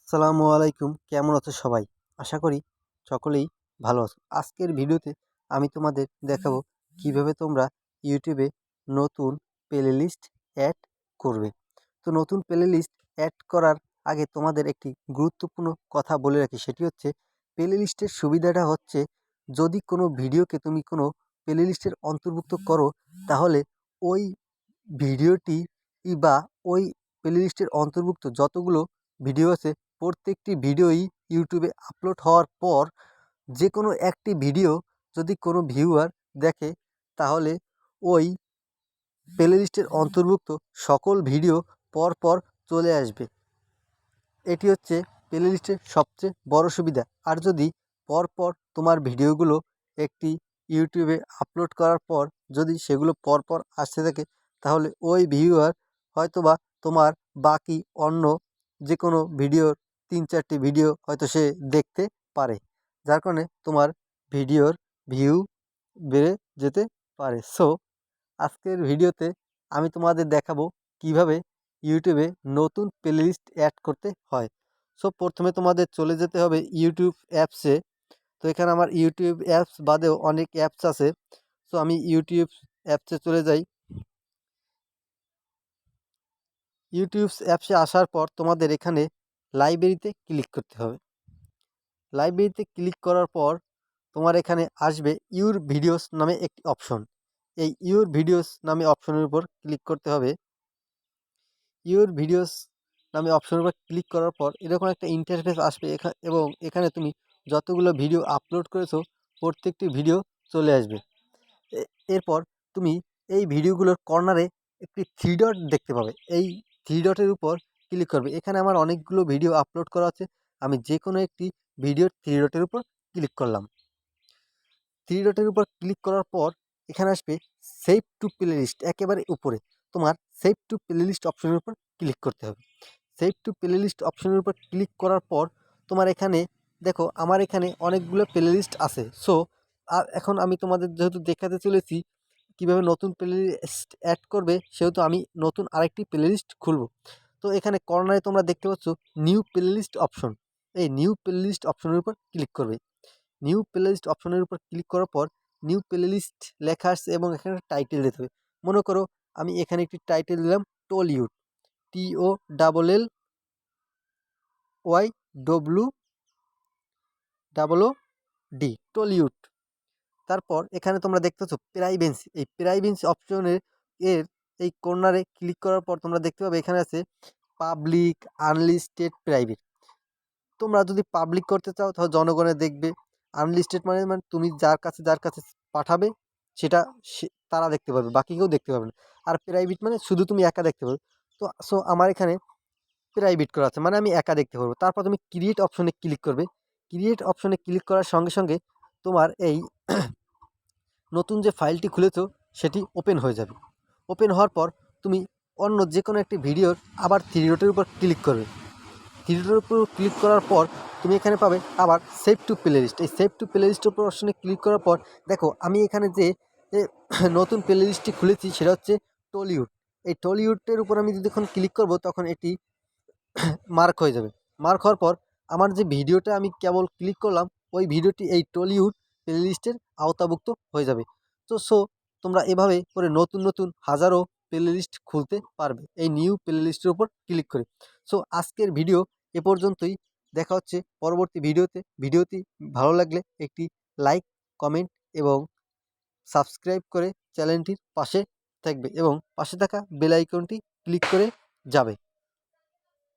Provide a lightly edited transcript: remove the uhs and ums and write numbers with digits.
আসসালামু আলাইকুম, কেমন আছো সবাই? আশা করি সকলেই ভালো আছো। আজকের ভিডিওতে আমি তোমাদের দেখাবো কিভাবে তোমরা ইউটিউবে নতুন প্লেলিস্ট অ্যাড করবে। তো নতুন প্লেলিস্ট অ্যাড করার আগে তোমাদের একটি গুরুত্বপূর্ণ কথা বলে রাখি, সেটি হচ্ছে প্লেলিস্টের সুবিধাটা হচ্ছে যদি কোনো ভিডিওকে তুমি কোনো প্লেলিস্টের অন্তর্ভুক্ত করো, তাহলে ওই ভিডিওটি বা ওই প্লেলিস্টের অন্তর্ভুক্ত যতগুলো ভিডিও আছে প্রত্যেকটি ভিডিওই ইউটিউবে আপলোড হওয়ার পর যে কোনো একটি ভিডিও যদি কোনো ভিউয়ার দেখে, তাহলে ওই প্লেলিস্টের অন্তর্ভুক্ত সকল ভিডিও পরপর চলে আসবে। এটি হচ্ছে প্লেলিস্টের সবচেয়ে বড় সুবিধা। আর যদি পরপর তোমার ভিডিওগুলো একটি ইউটিউবে আপলোড করার পর যদি সেগুলো পরপর আসতে থাকে, তাহলে ওই ভিউয়ার হয়তোবা তোমার বাকি অন্য যে কোনো ভিডিওর ৩-৪টি ভিডিও হয়তো সে দেখতে পারে, যার কারণে তোমার ভিডিওর ভিউ বেড়ে যেতে পারে। সো আজকের ভিডিওতে আমি তোমাদের দেখাবো কিভাবে ইউটিউবে নতুন প্লেলিস্ট অ্যাড করতে হয়। সো প্রথমে তোমাদের চলে যেতে হবে ইউটিউব অ্যাপসে। তো এখানে আমার ইউটিউব অ্যাপস বাদেও অনেক অ্যাপস আছে। সো আমি ইউটিউব অ্যাপসে চলে যাই। ইউটিউব অ্যাপসে আসার পর তোমাদের এখানে লাইব্রেরিতে ক্লিক করতে হবে। লাইব্রেরিতে ক্লিক করার পর তোমার এখানে আসবে ইউর ভিডিওস নামে একটি অপশন। এই ইউর ভিডিওস নামে অপশনের উপর ক্লিক করতে হবে। ইউর ভিডিওস নামে অপশনের উপর ক্লিক করার পর এরকম একটা ইন্টারফেস আসবে এবং এখানে তুমি যতগুলো ভিডিও আপলোড করেছো প্রত্যেকটি ভিডিও চলে আসবে। এরপর তুমি এই ভিডিওগুলোর কর্নারে একটি থ্রি ডট দেখতে পাবে। এই থ্রি ডটের উপর ক্লিক করবে। এখানে আমার অনেকগুলো ভিডিও আপলোড করা আছে, আমি যে কোনো একটি ভিডিওর থ্রি ডটের উপর ক্লিক করলাম। থ্রি ডটের উপর ক্লিক করার পর এখানে আসবে সেভ টু প্লেলিস্ট, একেবারে উপরে তোমার সেভ টু প্লেলিস্ট অপশনের উপর ক্লিক করতে হবে। সেভ টু প্লেলিস্ট অপশনের উপর ক্লিক করার পর তোমার এখানে দেখো আমার এখানে অনেকগুলো প্লেলিস্ট আছে। সো আর এখন আমি তোমাদের যেহেতু দেখাতে চলেছি কীভাবে নতুন প্লেলিস্ট অ্যাড করবে, সেহেতু আমি নতুন আরেকটি প্লেলিস্ট খুলব। তো এখানে কর্নারে তোমরা দেখতে পাচ্ছ নিউ প্লেলিস্ট অপশন। এই নিউ প্লেলিস্ট অপশনের উপর ক্লিক করবে। নিউ প্লেলিস্ট অপশনের উপর ক্লিক করার পর নিউ প্লেলিস্ট লেখা আসছে এবং এখানে টাইটেল দিতে হবে। মনে করো আমি এখানে একটি টাইটেল দিলাম টলিউড, TOLLYWD, টলিউড। তারপর এখানে তোমরা দেখতে পাচ্ছ প্রাইভেসি। এই প্রাইভেসি অপশনের এর এই কর্নারে ক্লিক করার পর তোমরা দেখতে পাবে এখানে আছে পাবলিক, আনলিস্টেড, প্রাইভেট। তোমরা যদি পাবলিক করতে চাও তাহলে জনগণে দেখবে। আনলিস্টেড মানে তুমি যার কাছে পাঠাবে সেটা তারা দেখতে পারবে, বাকি কেউ দেখতে পারবে না। আর প্রাইভেট মানে শুধু তুমি একা দেখতে পারবে। তো সো আমার এখানে প্রাইভেট করা আছে, মানে আমি একা দেখতে পারবো। তারপর তুমি ক্রিয়েট অপশনে ক্লিক করবে। ক্রিয়েট অপশনে ক্লিক করার সঙ্গে সঙ্গে তোমার এই নতুন যে ফাইলটি খুলেছো সেটি ওপেন হয়ে যাবে। ওপেন হওয়ার পর তুমি অন্য যে কোনো একটি ভিডিওর আবার থ্রি ডটের উপর ক্লিক করবে। থ্রি ডটের উপর ক্লিক করার পর তুমি এখানে পাবে আবার সেভ টু প্লেলিস্ট। এই সেভ টু প্লেলিস্টের উপর অপশনে ক্লিক করার পর দেখো আমি এখানে যে নতুন প্লেলিস্টটি খুলেছি সেটা হচ্ছে টলিউড। এই টলিউডের উপর আমি যখন ক্লিক করব তখন এটি মার্ক হয়ে যাবে। মার্ক হওয়ার পর আমার যে ভিডিওটা আমি কেবল ক্লিক করলাম ওই ভিডিওটি এই টলিউড প্লেলিস্টের আওতাভুক্ত হয়ে যাবে। তো সো তোমরা এভাবে করে নতুন নতুন হাজারো প্লেলিস্ট খুলতে পারবে এই নিউ প্লেলিস্টের উপর ক্লিক করে। সো আজকের ভিডিও এ পর্যন্তই। দেখা হচ্ছে পরবর্তী ভিডিওতে। ভিডিওটি ভালো লাগলে একটি লাইক, কমেন্ট এবং সাবস্ক্রাইব করে চ্যানেলটির পাশে থাকবে এবং পাশে থাকা বেল আইকনটি ক্লিক করে যাবে।